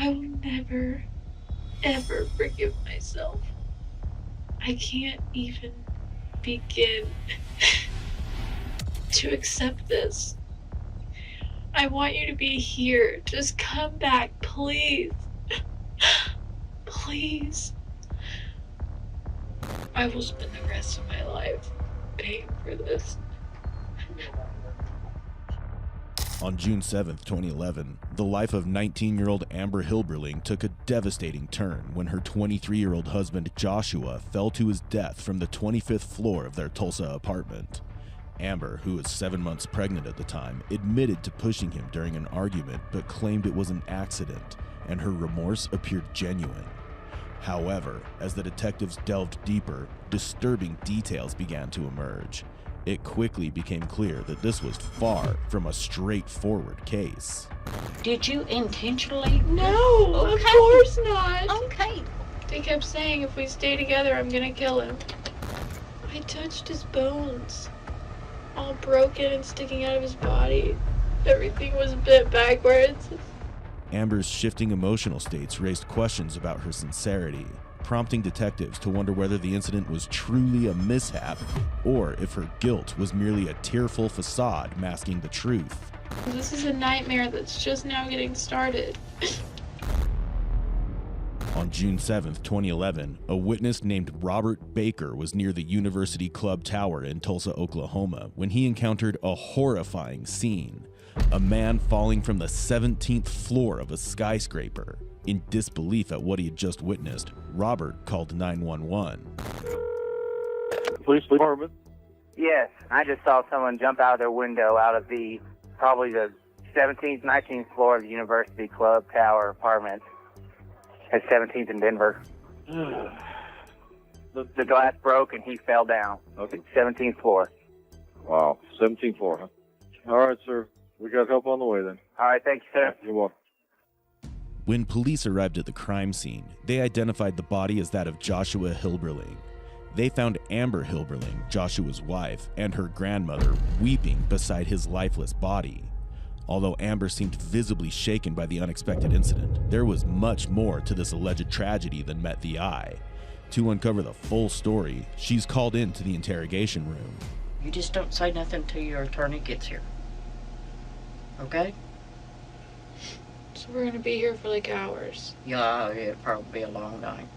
I will never, ever forgive myself. I can't even begin to accept this. I want you to be here. Just come back, please. Please. I will spend the rest of my life paying for this. On June 7th, 2011, the life of 19-year-old Amber Hilberling took a devastating turn when her 23-year-old husband Joshua fell to his death from the 25th floor of their Tulsa apartment. Amber, who was 7 months pregnant at the time, admitted to pushing him during an argument but claimed it was an accident, and her remorse appeared genuine. However, as the detectives delved deeper, disturbing details began to emerge. It quickly became clear that this was far from a straightforward case. Did you intentionally? No, Okay. Of course not. Okay. They kept saying if we stay together, I'm gonna kill him. I touched his bones, all broken and sticking out of his body. Everything was bent backwards. Amber's shifting emotional states raised questions about her sincerity, prompting detectives to wonder whether the incident was truly a mishap or if her guilt was merely a tearful facade masking the truth. This is a nightmare that's just now getting started. On June 7th, 2011, a witness named Robert Baker was near the University Club Tower in Tulsa, Oklahoma, when he encountered a horrifying scene. A man falling from the 17th floor of a skyscraper. In disbelief at what he had just witnessed, Robert called 911. Police department? Yes, I just saw someone jump out of their window out of probably the 17th, 19th floor of the University Club Tower apartment at 17th and Denver. The glass broke and he fell down. Okay. 17th floor. Wow, 17th floor, huh? All right, sir. We got help on the way then. All right, thank you, sir. You're welcome. When police arrived at the crime scene, they identified the body as that of Joshua Hilberling. They found Amber Hilberling, Joshua's wife, and her grandmother weeping beside his lifeless body. Although Amber seemed visibly shaken by the unexpected incident, there was much more to this alleged tragedy than met the eye. To uncover the full story, she's called into the interrogation room. You just don't say nothing till your attorney gets here. Okay? So we're gonna be here for like hours. Yeah, it'll probably be a long night.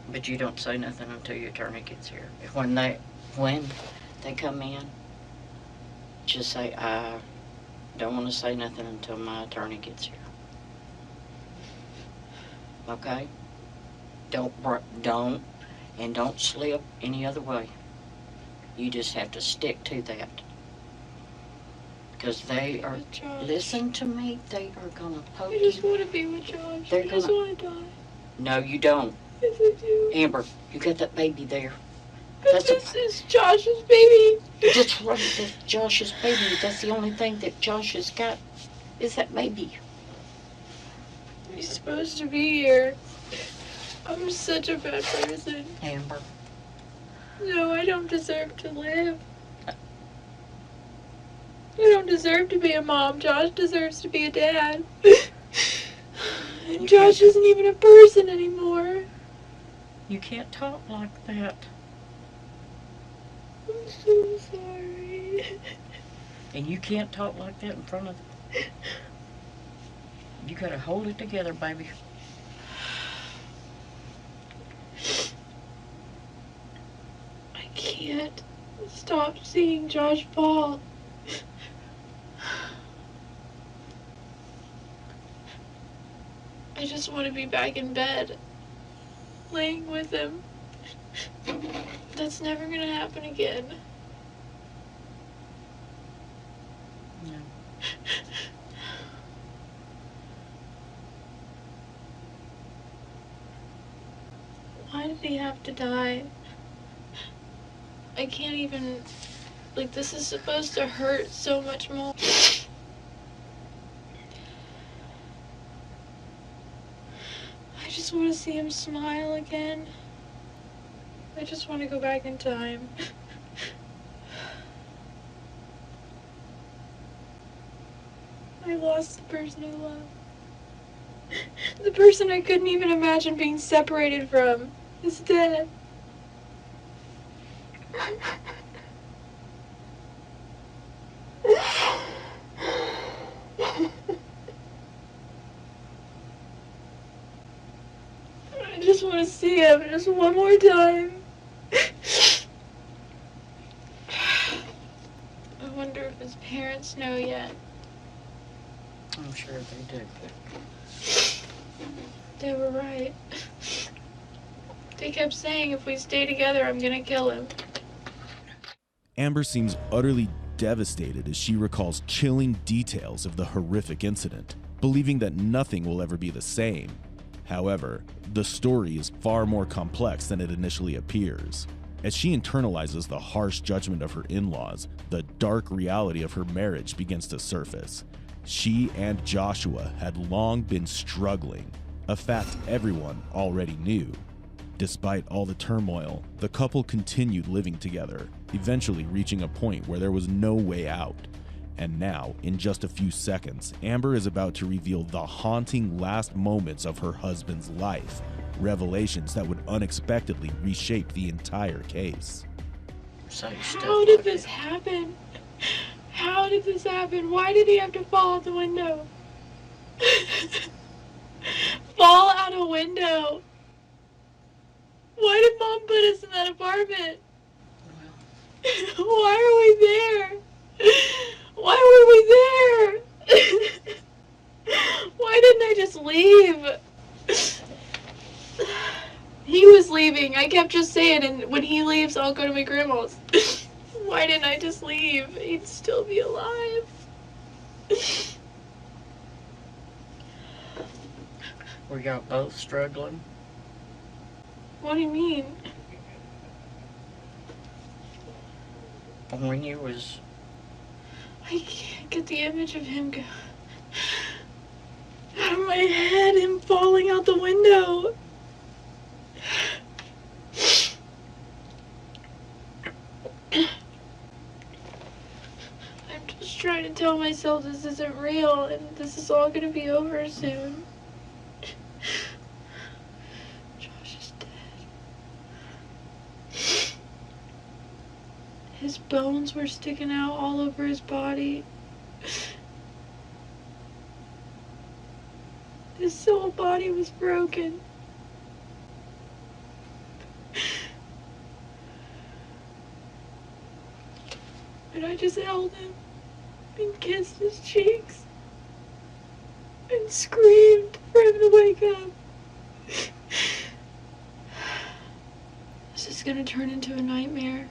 But you don't say nothing until your attorney gets here. When they come in, just say, I don't want to say nothing until my attorney gets here. Okay? Don't slip any other way. You just have to stick to that. Because they are, listen to me, they are gonna poke you. I just want to be with Josh. I just want to die. No, you don't. Yes, I do. Amber, you got that baby there. But this is Josh's baby. Just right, that's Josh's baby. That's the only thing that Josh has got is that baby. He's supposed to be here. I'm such a bad person. Amber. No, I don't deserve to live. I don't deserve to be a mom. Josh deserves to be a dad. And Josh isn't even a person anymore. You can't talk like that. I'm so sorry. And you can't talk like that in front of them. You gotta hold it together, baby. I can't stop seeing Josh fall. I just want to be back in bed, laying with him. That's never gonna happen again. No. Why did he have to die? I can't even, like, this is supposed to hurt so much more. I just want to see him smile again. I just want to go back in time. I lost the person I love. The person I couldn't even imagine being separated from is dead. I just want to see him just one more time. I wonder if his parents know yet. I'm sure they do. They were right. They kept saying if we stay together, I'm gonna kill him. Amber seems utterly devastated as she recalls chilling details of the horrific incident, believing that nothing will ever be the same. However, the story is far more complex than it initially appears. As she internalizes the harsh judgment of her in-laws, the dark reality of her marriage begins to surface. She and Joshua had long been struggling, a fact everyone already knew. Despite all the turmoil, the couple continued living together, eventually reaching a point where there was no way out. And now, in just a few seconds, Amber is about to reveal the haunting last moments of her husband's life, revelations that would unexpectedly reshape the entire case. Say stuff How did like this that. happen? How did this happen? Why did he have to fall out the window? Fall out a window? Why did Mom put us in that apartment? Well, Why are we there? Why were we there? Why didn't I just leave? He was leaving. I kept just saying, and when he leaves, I'll go to my grandma's. Why didn't I just leave? He'd still be alive. we got both struggling. What do you mean? When you was I can't get the image of him go out of my head, him falling out the window. I'm just trying to tell myself this isn't real and this is all gonna be over soon. Josh is dead. His bones were sticking out all over his body. His whole body was broken. And I just held him and kissed his cheeks and screamed for him to wake up. This is gonna turn into a nightmare.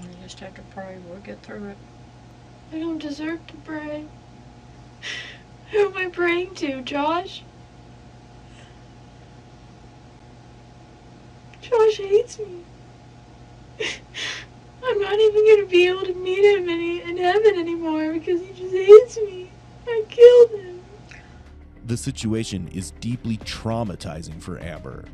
you just have to pray. We'll get through it. I don't deserve to pray. Who am I praying to, Josh? Josh hates me. I'm not even gonna be able to meet him in heaven anymore because he just hates me. I killed him. The situation is deeply traumatizing for Amber.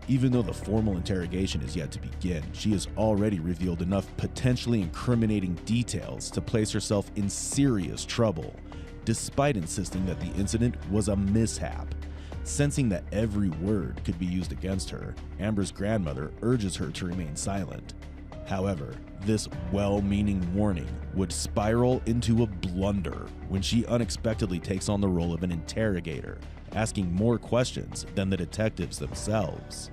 Even though the formal interrogation is yet to begin, she has already revealed enough potentially incriminating details to place herself in serious trouble, despite insisting that the incident was a mishap. Sensing that every word could be used against her, Amber's grandmother urges her to remain silent. However, this well-meaning warning would spiral into a blunder when she unexpectedly takes on the role of an interrogator, asking more questions than the detectives themselves.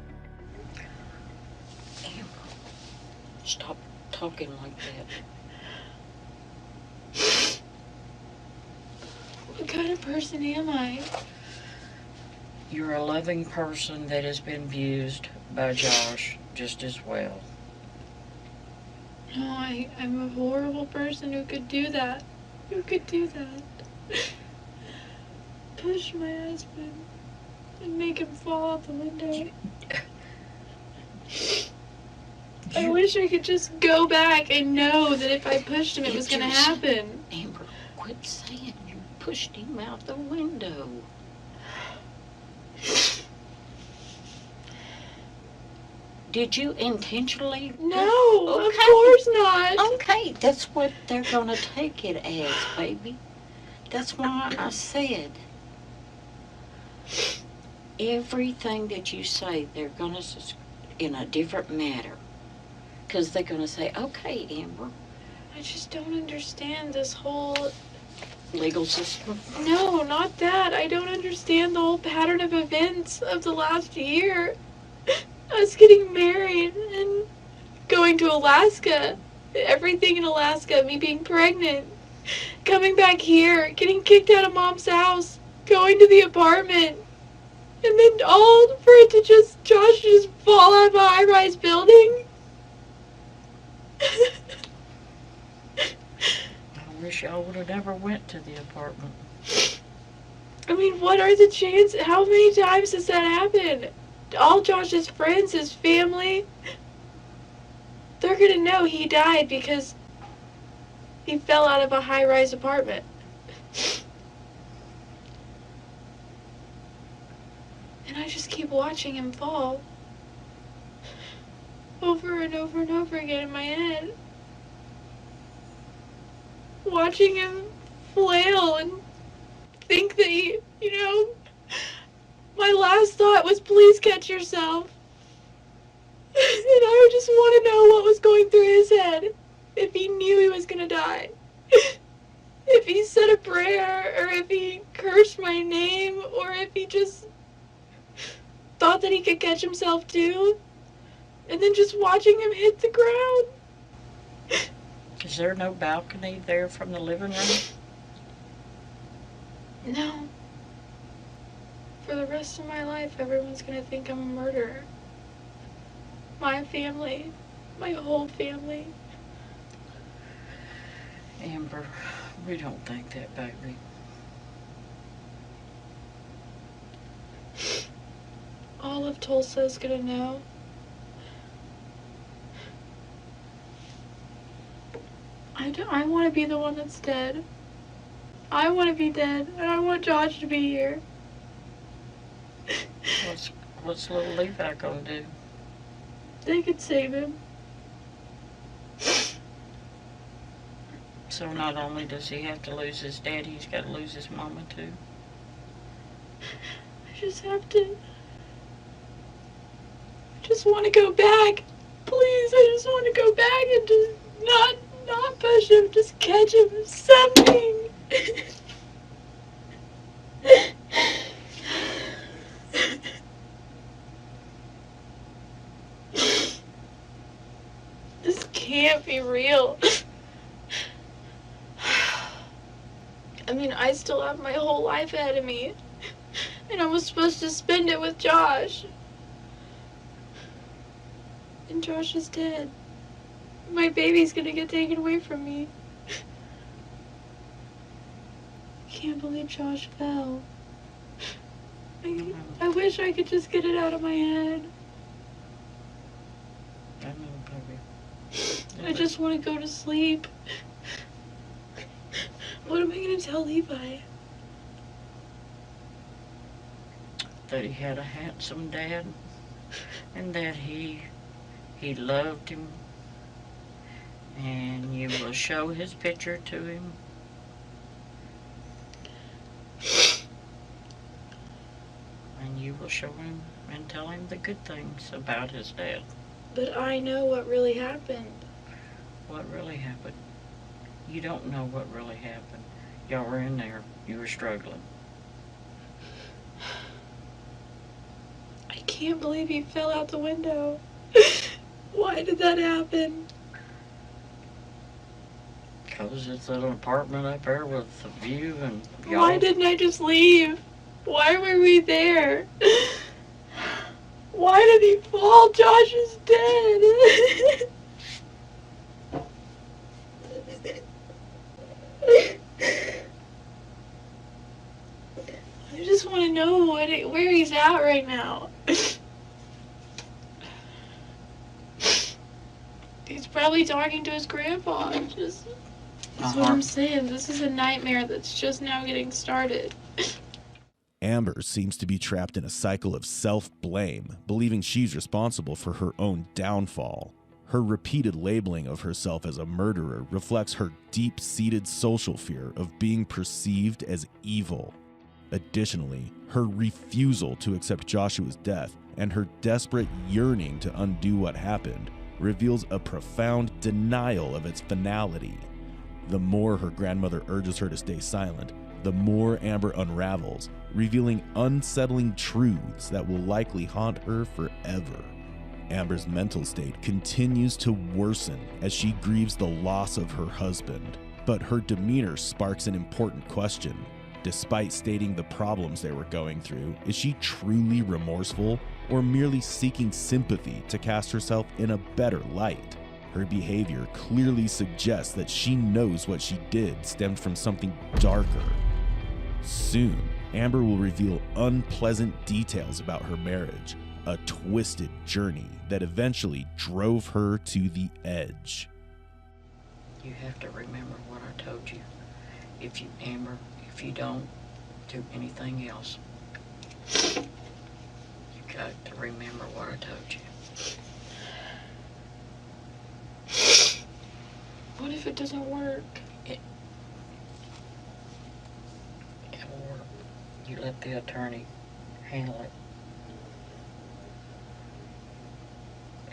Amber, stop talking like that. What kind of person am I? You're a loving person that has been abused by Josh just as well. No, I'm a horrible person who could do that. Who could do that? Push my husband and make him fall out the window. I wish I could just go back and know that if I pushed him, it was gonna happen. Amber, quit saying you pushed him out the window. Did you intentionally? No, Okay. of course not. Okay, that's what they're gonna take it as, baby. That's why I said everything that you say, they're going to, in a different matter. Because they're going to say, okay, Amber, I just don't understand this whole. legal system. No, not that. I don't understand the whole pattern of events of the last year. Us getting married and going to Alaska. Everything in Alaska. Me being pregnant. Coming back here. Getting kicked out of Mom's house. Going to the apartment. And then all for it to Josh just fall out of a high-rise building. I wish y'all would have never went to the apartment. I mean, what are the chances? How many times has that happened? All Josh's friends, his family, they're gonna know he died because he fell out of a high-rise apartment. And I just keep watching him fall. Over and over and over again in my head. Watching him flail and think that my last thought was, please catch yourself. And I just want to know what was going through his head. If he knew he was gonna die. If he said a prayer, or if he cursed my name, or if he just thought that he could catch himself too. And then just watching him hit the ground. Is there no balcony there from the living room? No. For the rest of my life, everyone's gonna think I'm a murderer. My family. My whole family. Amber, we don't think that, baby. All of Tulsa's gonna know. I want to be the one that's dead. I want to be dead, and I want Josh to be here. What's little Levi gonna do? They could save him. So not only does he have to lose his dad, he's got to lose his mama too. I just have to. I just want to go back. Please, I just want to go back and just not push him, just catch him. Something. This can't be real. I mean, I still have my whole life ahead of me. And I was supposed to spend it with Josh. And Josh is dead. My baby's gonna get taken away from me. I can't believe Josh fell. I wish I could just get it out of my head. I know, baby. I just want to go to sleep. What am I gonna tell Levi? That he had a handsome dad, and that he loved him, and you will show his picture to him. And you will show him and tell him the good things about his dad. But I know what really happened. What really happened? You don't know what really happened. Y'all were in there. You were struggling. I can't believe he fell out the window. Why did that happen? Because it's an apartment up there with a view and y'all. Why didn't I just leave? Why were we there? Why did he fall? Josh is dead. I just want to know where he's at right now. He's probably talking to his grandpa. That's what I'm saying. This is a nightmare that's just now getting started. Amber seems to be trapped in a cycle of self-blame, believing she's responsible for her own downfall. Her repeated labeling of herself as a murderer reflects her deep-seated social fear of being perceived as evil. Additionally, her refusal to accept Joshua's death and her desperate yearning to undo what happened reveals a profound denial of its finality. The more her grandmother urges her to stay silent, the more Amber unravels, revealing unsettling truths that will likely haunt her forever. Amber's mental state continues to worsen as she grieves the loss of her husband, but her demeanor sparks an important question. Despite stating the problems they were going through, is she truly remorseful or merely seeking sympathy to cast herself in a better light? Her behavior clearly suggests that she knows what she did stemmed from something darker. Soon, Amber will reveal unpleasant details about her marriage, a twisted journey that eventually drove her to the edge. You have to remember what I told you. Amber, if you don't do anything else, you got to remember what I told you. What if it doesn't work? It'll work. You let the attorney handle it.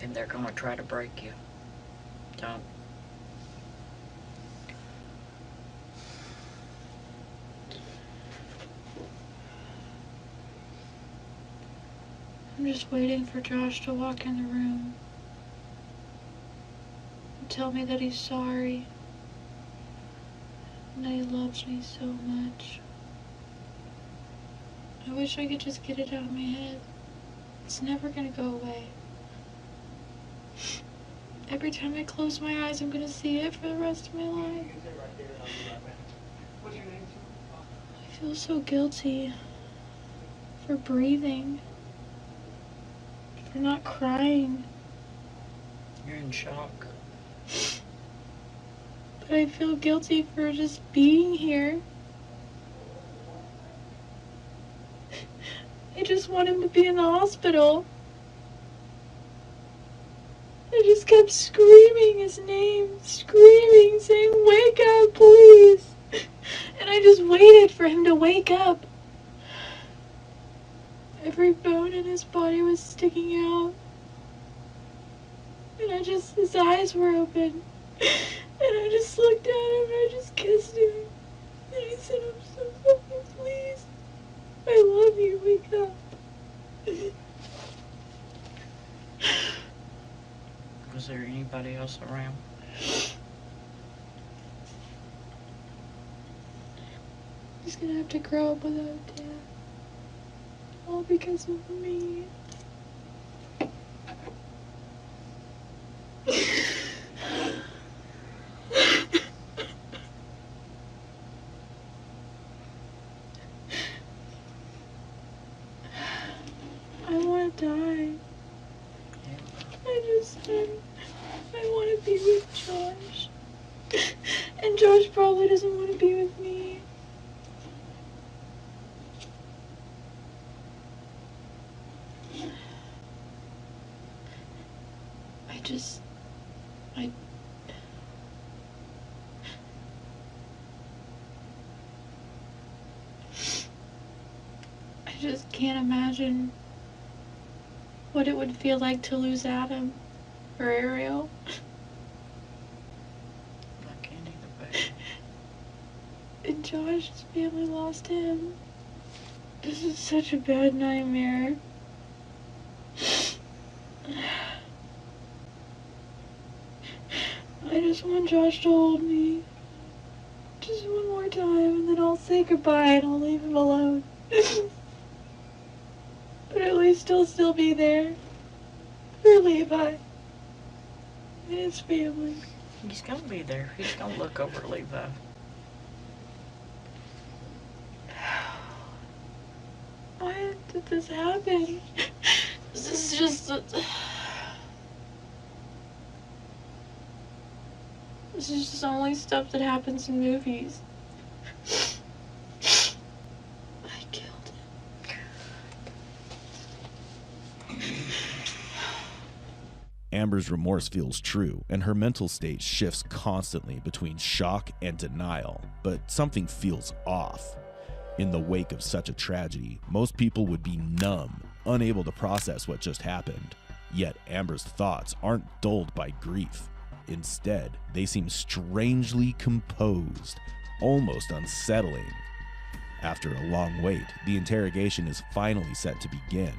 And they're gonna try to break you. Don't. I'm just waiting for Josh to walk in the room and tell me that he's sorry and that he loves me so much. I wish I could just get it out of my head. It's never gonna go away. Every time I close my eyes, I'm gonna see it for the rest of my life. I feel so guilty for breathing, for not crying. You're in shock. But I feel guilty for just being here. I just want him to be in the hospital. I just kept screaming his name, screaming, saying, "Wake up, please." And I just waited for him to wake up. Every bone in his body was sticking out. And his eyes were open. And I just looked at him and I just kissed him. And I said, "I'm so sorry, please. I love you, wake up." Was there anybody else around? He's gonna have to grow up without a dad. All because of me. I wanna die. I want to be with Josh. And Josh probably doesn't want to be with me. I just can't imagine what it would feel like to lose Adam or Ariel. I can't either, baby. And Josh's family lost him. This is such a bad nightmare. I just want Josh to hold me. Just one more time, and then I'll say goodbye and I'll leave him alone. But at least he'll still be there for Levi and his family. He's gonna be there. He's gonna look over Levi. Why did this happen? This is just... This is just only stuff that happens in movies. I killed him. Amber's remorse feels true, and her mental state shifts constantly between shock and denial, but something feels off. In the wake of such a tragedy, most people would be numb, unable to process what just happened. Yet Amber's thoughts aren't dulled by grief. Instead, they seem strangely composed, almost unsettling. After a long wait, the interrogation is finally set to begin,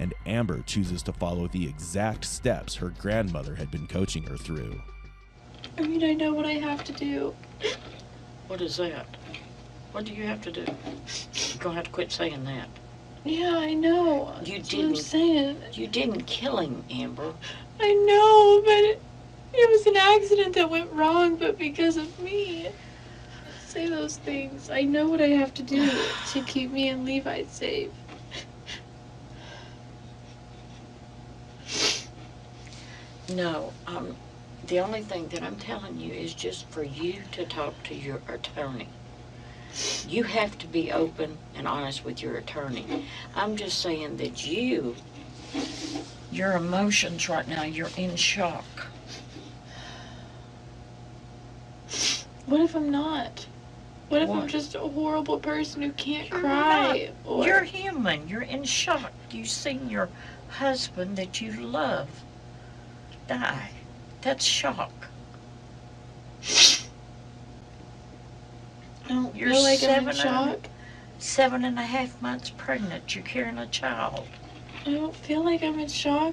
and Amber chooses to follow the exact steps her grandmother had been coaching her through. I mean, I know what I have to do. What is that? What do you have to do? You're gonna have to quit saying that. Yeah, I know. You That's what I'm didn't. saying. You didn't kill him, Amber. I know, but it was an accident that went wrong, but because of me. Say those things. I know what I have to do to keep me and Levi safe. No, the only thing that I'm telling you is just for you to talk to your attorney. You have to be open and honest with your attorney. I'm just saying that your emotions right now, you're in shock. What if I'm not? What if I'm What? just a horrible person who can't You're cry? Or You're human. You're in shock. You've seen your husband that you love die. That's shock. I don't You're feel like I'm in 7.5 months pregnant. You're carrying a child. I don't feel like I'm in shock.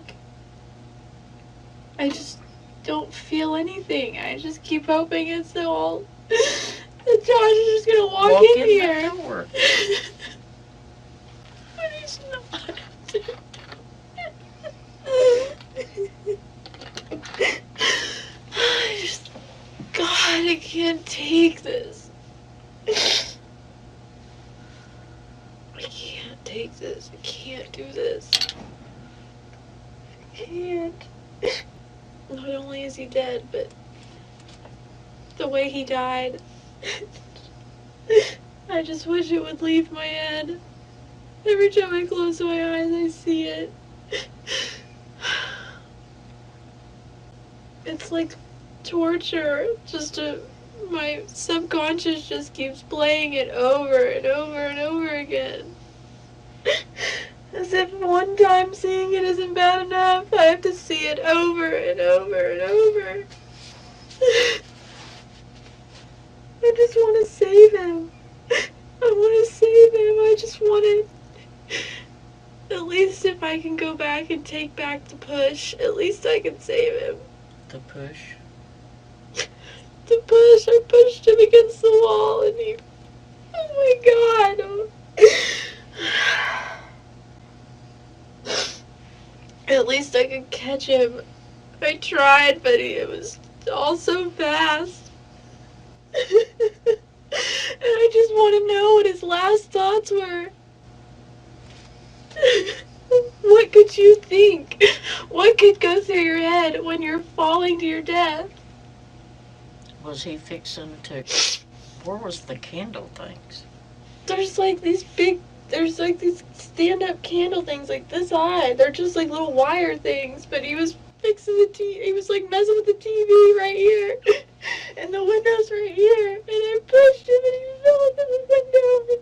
I just don't feel anything. I just keep hoping it's all. That Josh is just gonna walk in here. The door. But he's not. God, I can't take this. I can't take this. I can't do this. I can't. Not only is he dead, but the way he died. I just wish it would leave my head. Every time I close my eyes, I see it. It's like torture. My subconscious just keeps playing it over and over and over again. As if one time seeing it isn't bad enough, I have to see it over and over and over. I just want to save him. I want to save him. I just want to. At least if I can go back and take back the push, at least I can save him. The push. The push. I pushed him against the wall and he. Oh my god. At least I could catch him. I tried, but it was all so fast. And I just want to know what his last thoughts were. What could you think? What could go through your head when you're falling to your death? Was he fixing to... Where was the candle things? There's like these stand-up candle things like this high. They're just like little wire things, but he was fixing the TV. He was like messing with the TV right here. And the window's right here. And I pushed him and he fell into the window and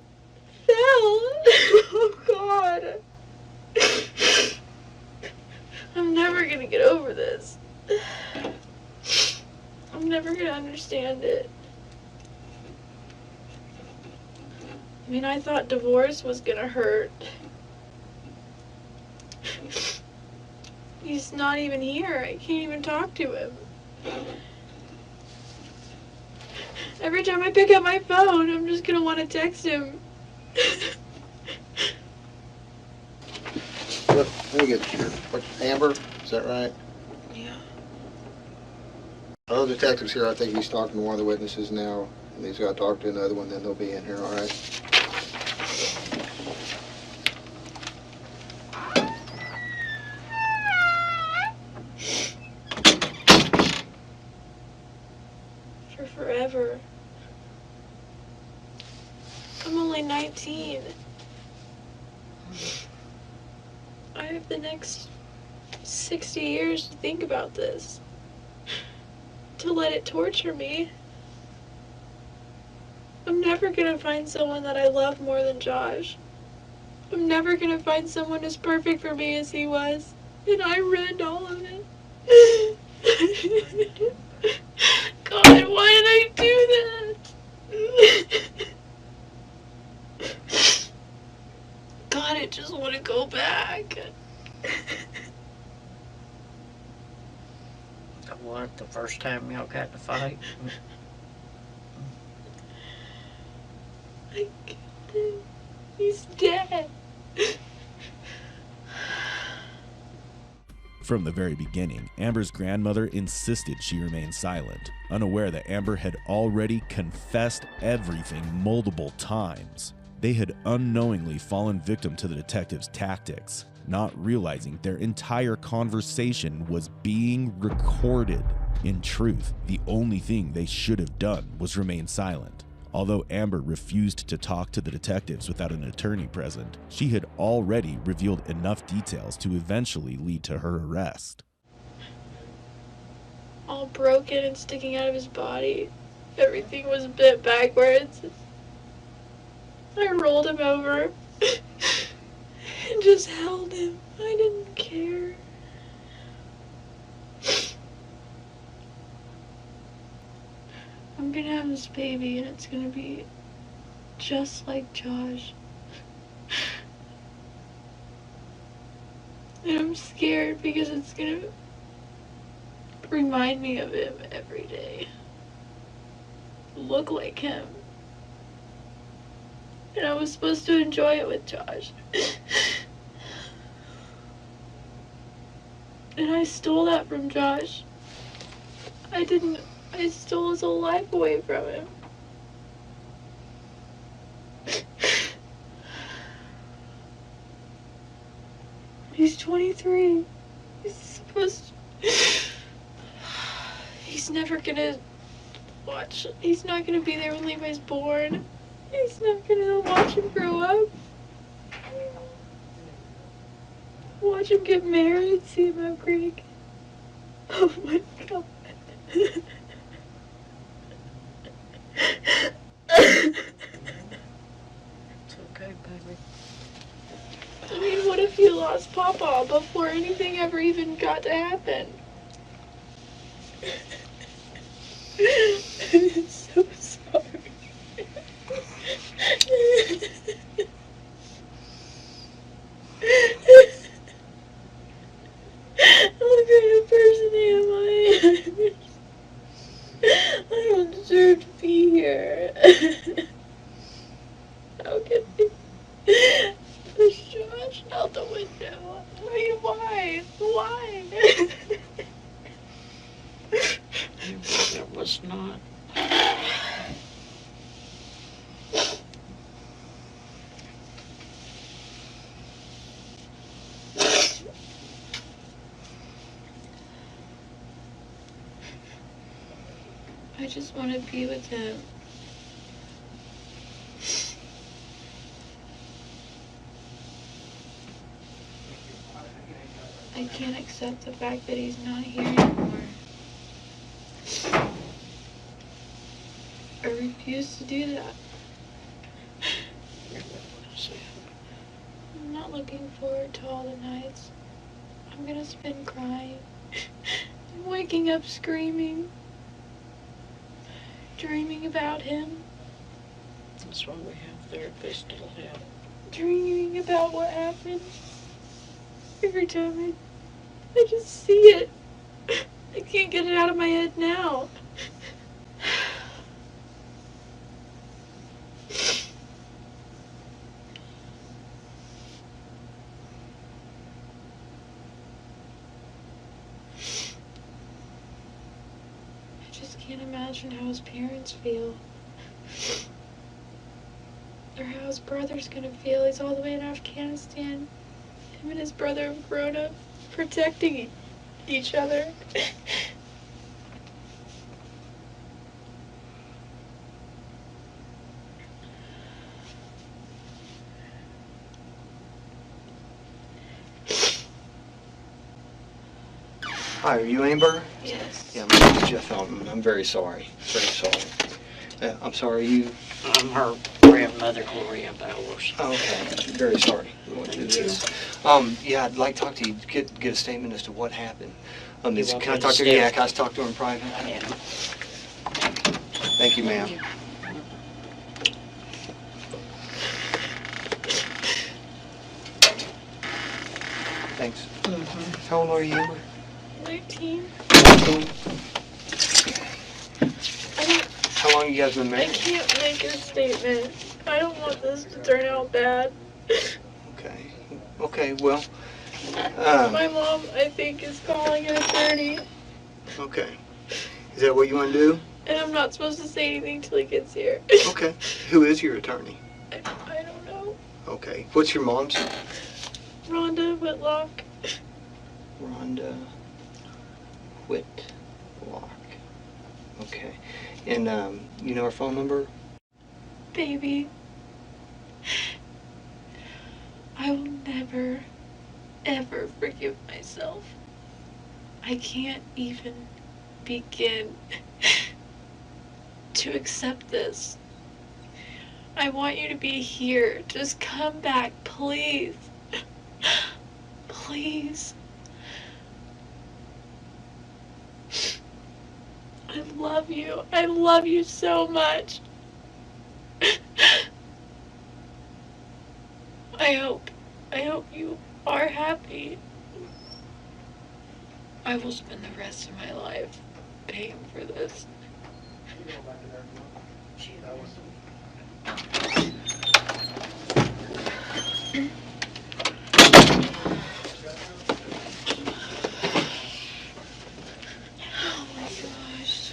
fell. Oh god. I'm never gonna get over this. I'm never gonna understand it. I mean, I thought divorce was gonna hurt. He's not even here. I can't even talk to him. Every time I pick up my phone, I'm just gonna want to text him. Let me get your, Amber, is that right? Yeah. Other detective's here, I think he's talking to one of the witnesses now, and he's got to talk to another one, then they'll be in here, all right? For forever. I'm only 19. I have the next 60 years to think about this. To let it torture me. I'm never gonna find someone that I love more than Josh. I'm never gonna find someone as perfect for me as he was. And I ruined all of it. God, why did I do that? God, I just want to go back. What, the first time y'all got in a fight? I killed him. He's dead. From the very beginning, Amber's grandmother insisted she remain silent, unaware that Amber had already confessed everything multiple times. They had unknowingly fallen victim to the detectives' tactics, not realizing their entire conversation was being recorded. In truth, the only thing they should have done was remain silent. Although Amber refused to talk to the detectives without an attorney present, she had already revealed enough details to eventually lead to her arrest. All broken and sticking out of his body. Everything was bent backwards. I rolled him over and just held him. I didn't care. I'm gonna have this baby and it's gonna be just like Josh. And I'm scared because it's gonna remind me of him every day. Look like him. And I was supposed to enjoy it with Josh. And I stole that from Josh. I stole his whole life away from him. He's 23. He's never gonna he's not gonna be there when Levi's born. He's not gonna watch him grow up. Watch him get married, see him have grandkids. Oh my God. It's okay, baby. I mean, what if you lost Papa before anything ever even got to happen? I'm so sorry. What kind of person am I? I don't deserve to be here. How can I push Josh out the window? I mean, why? Why? It was not. I just want to be with him. I can't accept the fact that he's not here anymore. I refuse to do that. I'm not looking forward to all the nights. I'm gonna spend crying. I'm waking up screaming. Dreaming about him. That's why we have therapists that'll help. Dreaming about what happened. Every time I just see it. I can't get it out of my head now. I just can't imagine how his parents feel. Or how his brother's gonna feel. He's all the way in Afghanistan. Him and his brother have grown up protecting each other. Hi, are you Amber? Yes. Yeah, my name's Jeff Felton. I'm very sorry. Very sorry. I'm sorry you... I'm her grandmother, Gloria Bowers. Oh, okay. Very sorry. We want to do this. Yeah, I'd like to talk to you, get a statement as to what happened. You Can want I me talk to to her? Yeah, step? can I talk to her in private? Yeah. Thank you, ma'am. Thanks. How old are you, Amber? 19. 19? I don't. How long you guys been I married? can't make a statement. I don't want this to turn out bad. Okay. Okay, well, My mom, I think, is calling an attorney, okay. Is that what you want to do? and I'm not supposed to say anything till he gets here. Okay. Who is your attorney? I don't know. Okay. What's your mom's? Rhonda Whitlock. Rhonda Whitlock. Okay. And, you know her phone number? Baby, I will never, ever forgive myself. I can't even begin to accept this. I want you to be here. Just come back, please. Please. I love you. I love you so much. I hope you are happy. I will spend the rest of my life paying for this. Oh my gosh.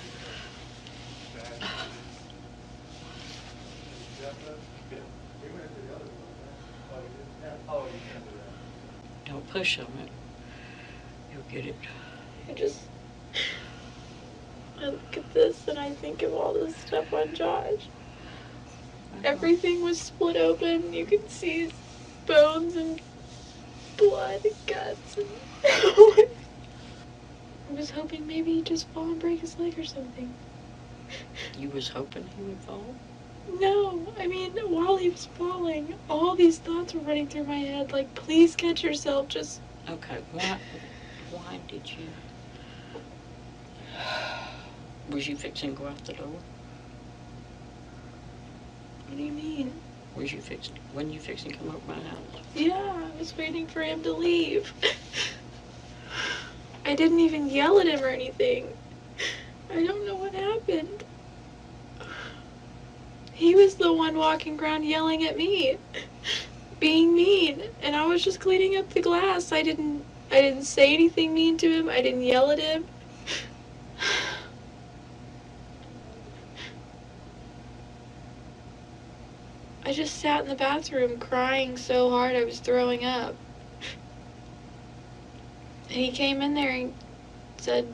Don't push on it. You'll get it. I look at this and I think of all this stuff on Josh. Everything was split open. You could see his bones and blood and guts. And I was hoping maybe he'd just fall and break his leg or something. You was hoping he would fall? No, I mean, while he was falling, all these thoughts were running through my head. Like, please catch yourself. Just Okay, why did you... Was you fixing to go out the door? what do you mean? When you fixing to come over my house? Yeah, I was waiting for him to leave. I didn't even yell at him or anything. I don't know what happened. He was the one walking around yelling at me, being mean, and I was just cleaning up the glass. I didn't say anything mean to him. I didn't yell at him. I just sat in the bathroom crying so hard I was throwing up. And he came in there and said,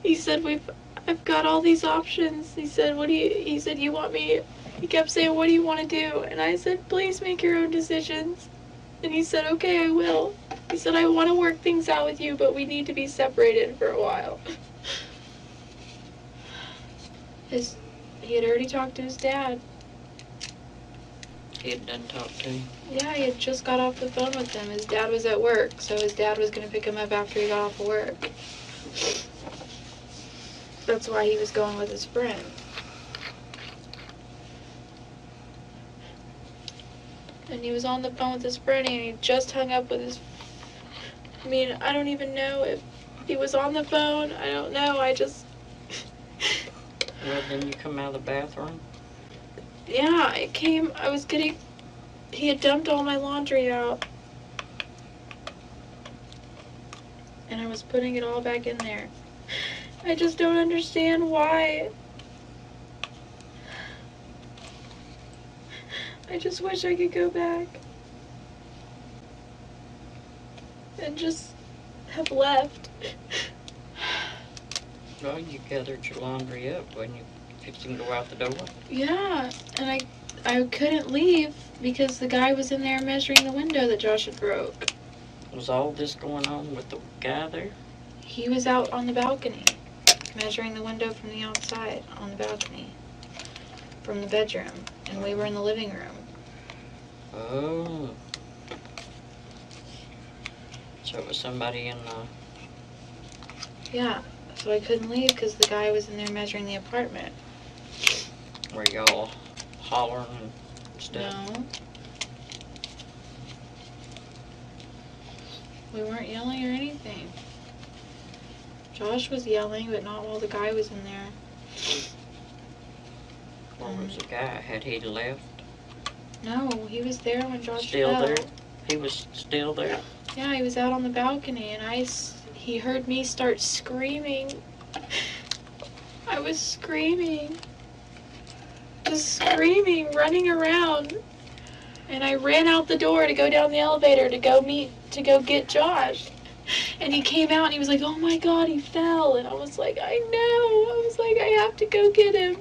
I've got all these options. He said, you want me, he kept saying, what do you want to do? And I said, please make your own decisions. And he said, okay, I will. He said, I want to work things out with you, but we need to be separated for a while. He had already talked to his dad. He had done talk to him. Yeah, he had just got off the phone with him. His dad was at work, so his dad was going to pick him up after he got off of work. That's why he was going with his friend. And he was on the phone with his friend, and he just hung up with his... I mean, I don't even know if he was on the phone. I don't know. Well, then you come out of the bathroom? Yeah, he had dumped all my laundry out. And I was putting it all back in there. I just don't understand why. I just wish I could go back. And just have left. Well, you gathered your laundry up when you fixing to go out the door. Yeah, and I couldn't leave because the guy was in there measuring the window that Josh had broke. Was all this going on with the guy there? He was out on the balcony, measuring the window from the outside on the balcony, from the bedroom, and we were in the living room. Oh. So it was somebody in the... Yeah, so I couldn't leave because the guy was in there measuring the apartment. Were y'all hollering and stuff? No. We weren't yelling or anything. Josh was yelling, but not while the guy was in there. Where was the guy? Had he left? No, he was there when Josh Still fell. there? He was still there? Yeah, he was out on the balcony, and he heard me start screaming. I was screaming. Just screaming, running around. And I ran out the door to go down the elevator to go get Josh. And he came out and he was like, "Oh my God, he fell." And I was like, "I know." I was like, "I have to go get him."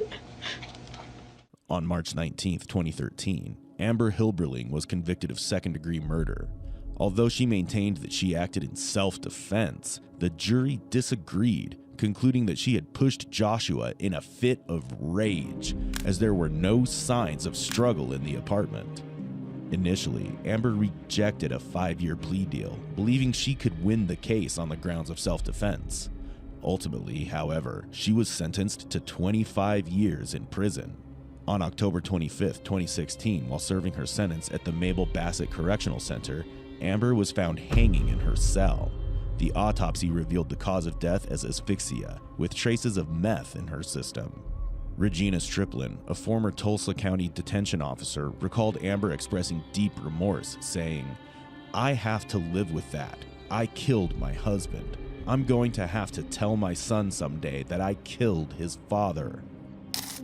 On March 19th, 2013, Amber Hilberling was convicted of second-degree murder. Although she maintained that she acted in self-defense, the jury disagreed, concluding that she had pushed Joshua in a fit of rage, as there were no signs of struggle in the apartment. Initially, Amber rejected a 5-year plea deal, believing she could win the case on the grounds of self-defense. Ultimately, however, she was sentenced to 25 years in prison. On October 25, 2016, while serving her sentence at the Mabel Bassett Correctional Center, Amber was found hanging in her cell. The autopsy revealed the cause of death as asphyxia, with traces of meth in her system. Regina Striplin, a former Tulsa County detention officer, recalled Amber expressing deep remorse, saying, "I have to live with that. I killed my husband. I'm going to have to tell my son someday that I killed his father."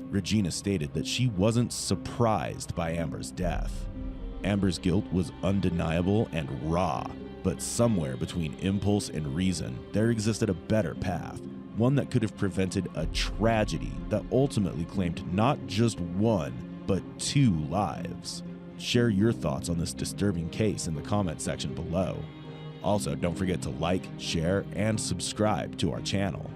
Regina stated that she wasn't surprised by Amber's death. Amber's guilt was undeniable and raw, but somewhere between impulse and reason, there existed a better path, one that could have prevented a tragedy that ultimately claimed not just one, but 2 lives. Share your thoughts on this disturbing case in the comment section below. Also, don't forget to like, share, and subscribe to our channel.